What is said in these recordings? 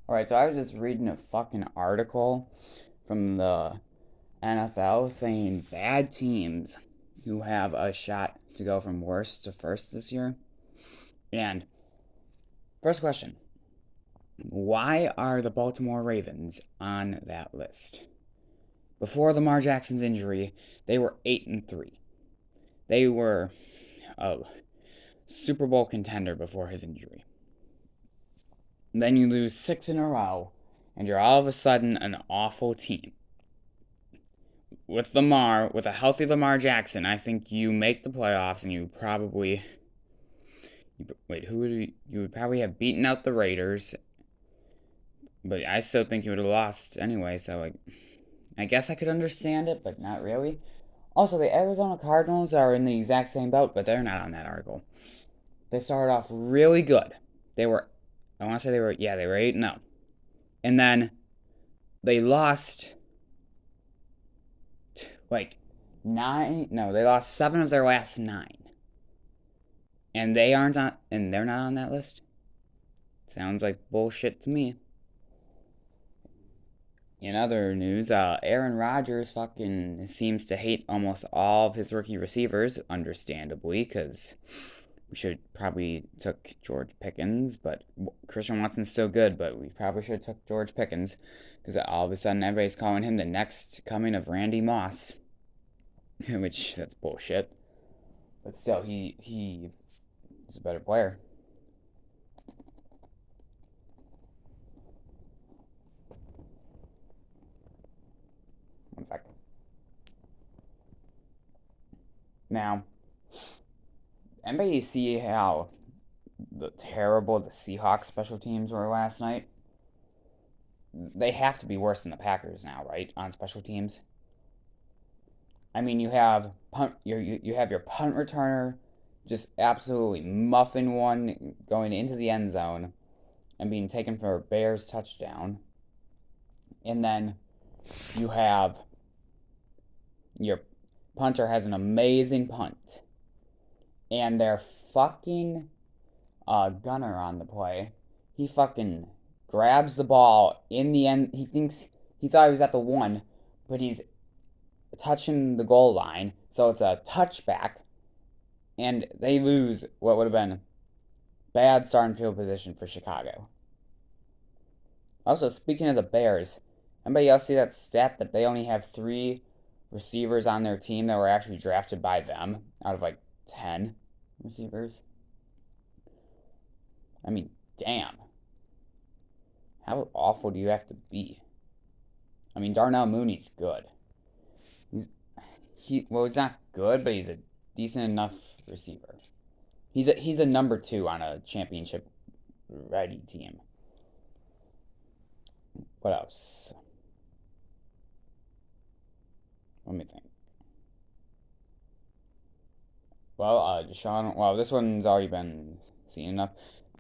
Alright, so I was just reading a fucking article from the NFL saying bad teams who have a shot to go from worst to first this year. And first question, why are the Baltimore Ravens on that list? Before Lamar Jackson's injury, they were 8-3. They were a Super Bowl contender before his injury. Then you lose 6 in a row, and you're all of a sudden an awful team. With a healthy Lamar Jackson, I think you make the playoffs, and you probably you would probably have beaten out the Raiders, but I still think you would have lost anyway. So I guess I could understand it, but not really. Also, the Arizona Cardinals are in the exact same boat, but they're not on that article. They started off really good. They were, I want to say they were 8-0, and then they lost like nine. No, they lost 7 of their last 9. And they're not on that list. Sounds like bullshit to me. In other news, Aaron Rodgers fucking seems to hate almost all of his rookie receivers, understandably, because we should probably took George Pickens, but Christian Watson's still good, but we probably should have took George Pickens, because all of a sudden everybody's calling him the next coming of Randy Moss, which that's bullshit. But still, he is a better player. One second. Now, anybody see how terrible the Seahawks special teams were last night? They have to be worse than the Packers now, right? On special teams. I mean, you have you have your punt returner just absolutely muffin one going into the end zone and being taken for a Bears touchdown. And then you have your punter has an amazing punt. And their fucking gunner on the play, he fucking grabs the ball in the end. He thought he was at the 1, but he's touching the goal line, so it's a touchback, and they lose what would have been bad starting field position for Chicago. Also, speaking of the Bears, anybody else see that stat that they only have 3 receivers on their team that were actually drafted by them out of like 10 receivers? I mean, damn. How awful do you have to be? I mean, Darnell Mooney's good. He's not good, but he's a decent enough receiver. He's a number 2 on a championship ready team. What else? Let me think. Well, Deshaun. Well, this one's already been seen enough.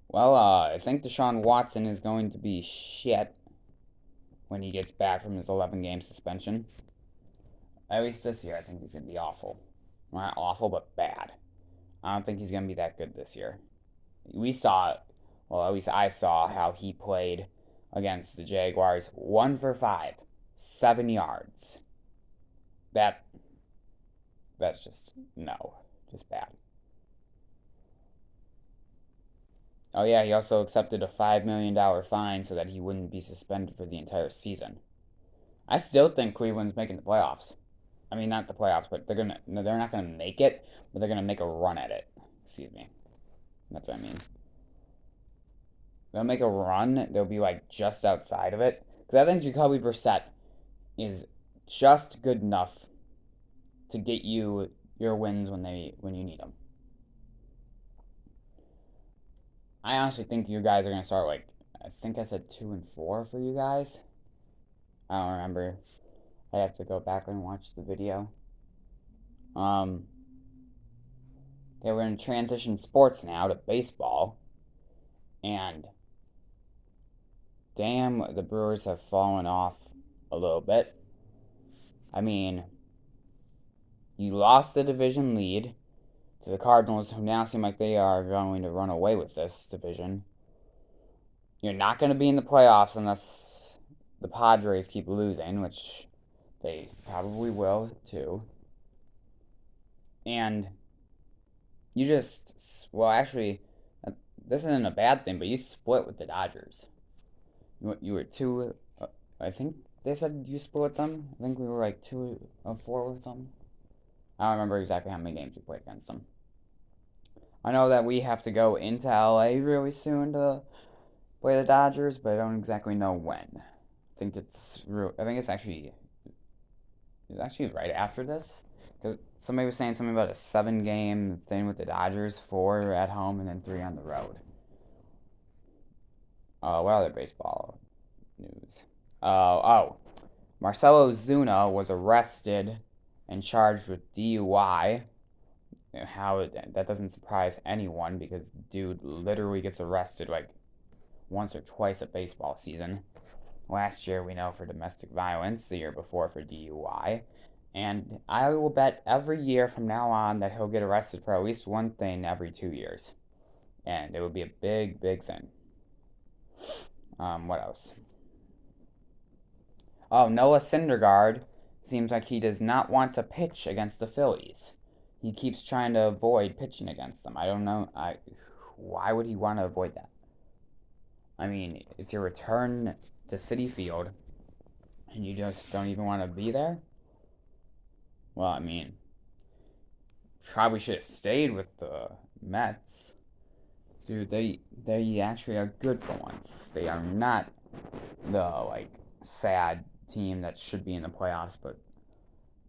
Well, I think Deshaun Watson is going to be shit when he gets back from his 11-game suspension. At least this year, I think he's going to be awful. Not awful, but bad. I don't think he's going to be that good this year. We saw, well, at least I saw how he played against the Jaguars. 1 for 5, 7 yards. That's just, no, just bad. Oh yeah, he also accepted a $5 million fine so that he wouldn't be suspended for the entire season. I still think Cleveland's making the playoffs. I mean, not the playoffs, but they're not gonna make it, but they're gonna make a run at it. Excuse me. That's what I mean. They'll make a run. They'll be like just outside of it. Because I think Jacoby Brissett is just good enough to get you your wins when you need them. I honestly think you guys are gonna start like, I think I said 2-4 for you guys. I don't remember. I have to go back and watch the video. Okay, we're gonna transition sports now to baseball, and damn, the Brewers have fallen off a little bit. I mean, you lost the division lead to the Cardinals, who now seem like they are going to run away with this division. You're not going to be in the playoffs unless the Padres keep losing, which they probably will too. And you just, well, actually, this isn't a bad thing, but you split with the Dodgers. You were two, I think they said you split with them. I think we were like 2 of 4 with them. I don't remember exactly how many games we played against them. I know that we have to go into LA really soon to play the Dodgers, but I don't exactly know when. I think it's actually right after this because somebody was saying something about a 7 game thing with the Dodgers, 4 at home and then 3 on the road. What other baseball news? Oh, Marcelo Zuna was arrested and charged with DUI. That doesn't surprise anyone because dude literally gets arrested like once or twice a baseball season. Last year we know for domestic violence, the year before for DUI. And I will bet every year from now on that he'll get arrested for at least one thing every 2 years. And it would be a big, big thing. What else? Oh, Noah Syndergaard seems like he does not want to pitch against the Phillies. He keeps trying to avoid pitching against them. I don't know. Why would he want to avoid that? I mean, it's your return to Citi Field, and you just don't even want to be there. Well, I mean, probably should have stayed with the Mets. Dude, they actually are good for once. They are not the like sad team that should be in the playoffs, but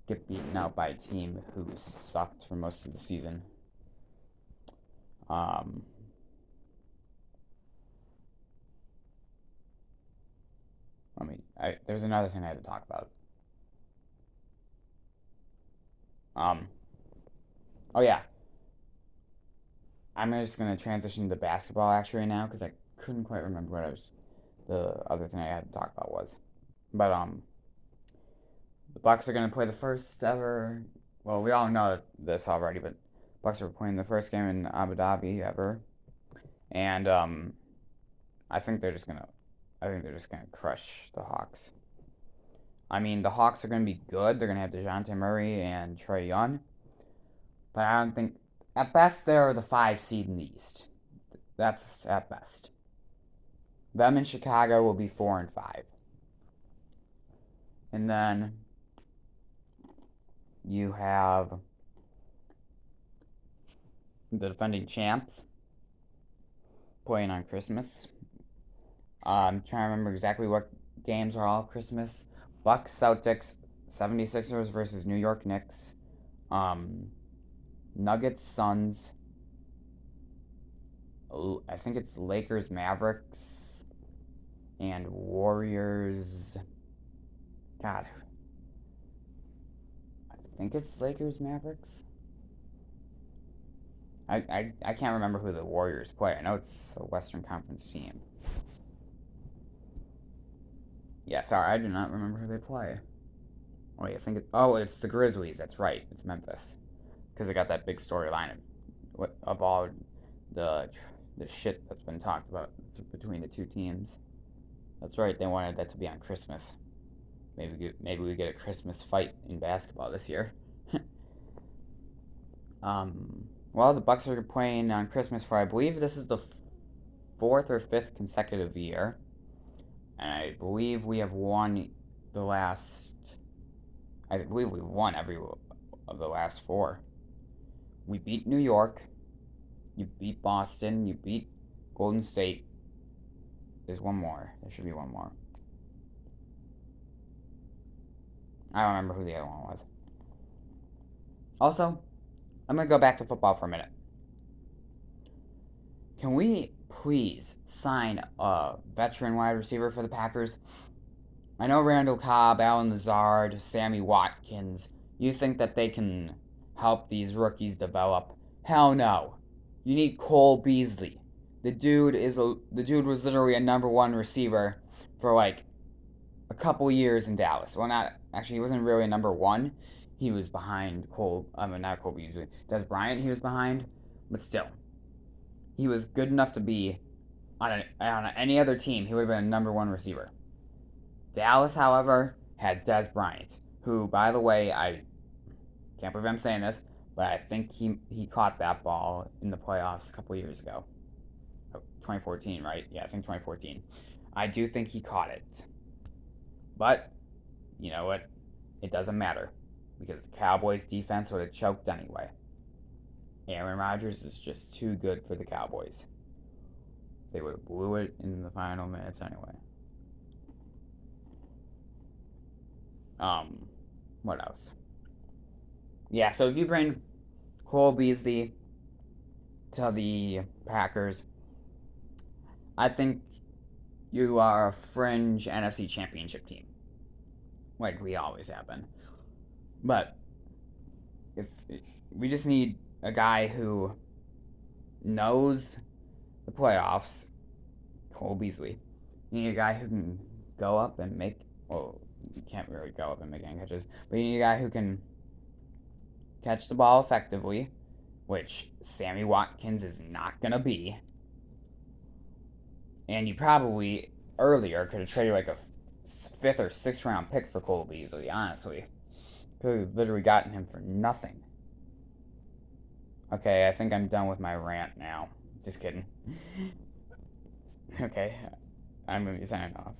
get beaten out by a team who sucked for most of the season. Um, there's another thing I had to talk about. Um, oh yeah, I'm just gonna transition to basketball actually now because I couldn't quite remember the other thing I had to talk about was. But the Bucks are gonna play the first ever. Well, we all know this already, but Bucks are playing the first game in Abu Dhabi ever, and I think they're just gonna, I think they're just gonna crush the Hawks. I mean, the Hawks are gonna be good. They're gonna have DeJounte Murray and Trae Young, but I don't think. At best, they're the 5 seed in the East. That's at best. Them in Chicago will be 4 and 5, and then you have the defending champs playing on Christmas. I'm trying to remember exactly what games are all Christmas. Bucks, Celtics, 76ers versus New York Knicks. Nuggets, Suns. I think it's Lakers, Mavericks, and Warriors. God, I think it's Lakers, Mavericks. I can't remember who the Warriors play. I know it's a Western Conference team. Yeah, sorry, I do not remember who they play. Wait, it's the Grizzlies. That's right. It's Memphis because they got that big storyline of all the the shit that's been talked about between the two teams. That's right. They wanted that to be on Christmas. Maybe we get a Christmas fight in basketball this year. Well, the Bucks are playing on Christmas for I believe this is the 4th or 5th consecutive year, and I believe we have won the last. I believe we won every of the last 4. We beat New York. You beat Boston. You beat Golden State. There's one more. There should be one more. I don't remember who the other one was. Also, I'm going to go back to football for a minute. Can we please sign a veteran wide receiver for the Packers? I know Randall Cobb, Allen Lazard, Sammy Watkins. You think that they can help these rookies develop? Hell no. You need Cole Beasley. The dude was literally a number 1 receiver for like a couple years in Dallas. Well, not actually. He wasn't really a number 1. He was behind Cole. I mean, not Cole Beasley. Des Bryant. He was behind, but still, he was good enough to be On any other team, he would have been a number one receiver. Dallas, however, had Dez Bryant, who, by the way, I can't believe I'm saying this, but I think he caught that ball in the playoffs a couple years ago. 2014, right? Yeah, I think 2014. I do think he caught it. But, you know what? It doesn't matter because the Cowboys' defense would have choked anyway. Aaron Rodgers is just too good for the Cowboys. They would have blew it in the final minutes anyway. Um, what else? Yeah, so if you bring Cole Beasley to the Packers, I think you are a fringe NFC Championship team, like we always have been. But if we just need a guy who knows the playoffs, Cole Beasley. You need a guy who can go up and make. Well, you can't really go up and make any catches, but you need a guy who can catch the ball effectively, which Sammy Watkins is not gonna be. And you probably earlier could have traded like a fifth or sixth round pick for Cole Beasley. Honestly, could have literally gotten him for nothing. Okay, I think I'm done with my rant now. Just kidding. Okay, I'm gonna be signing off.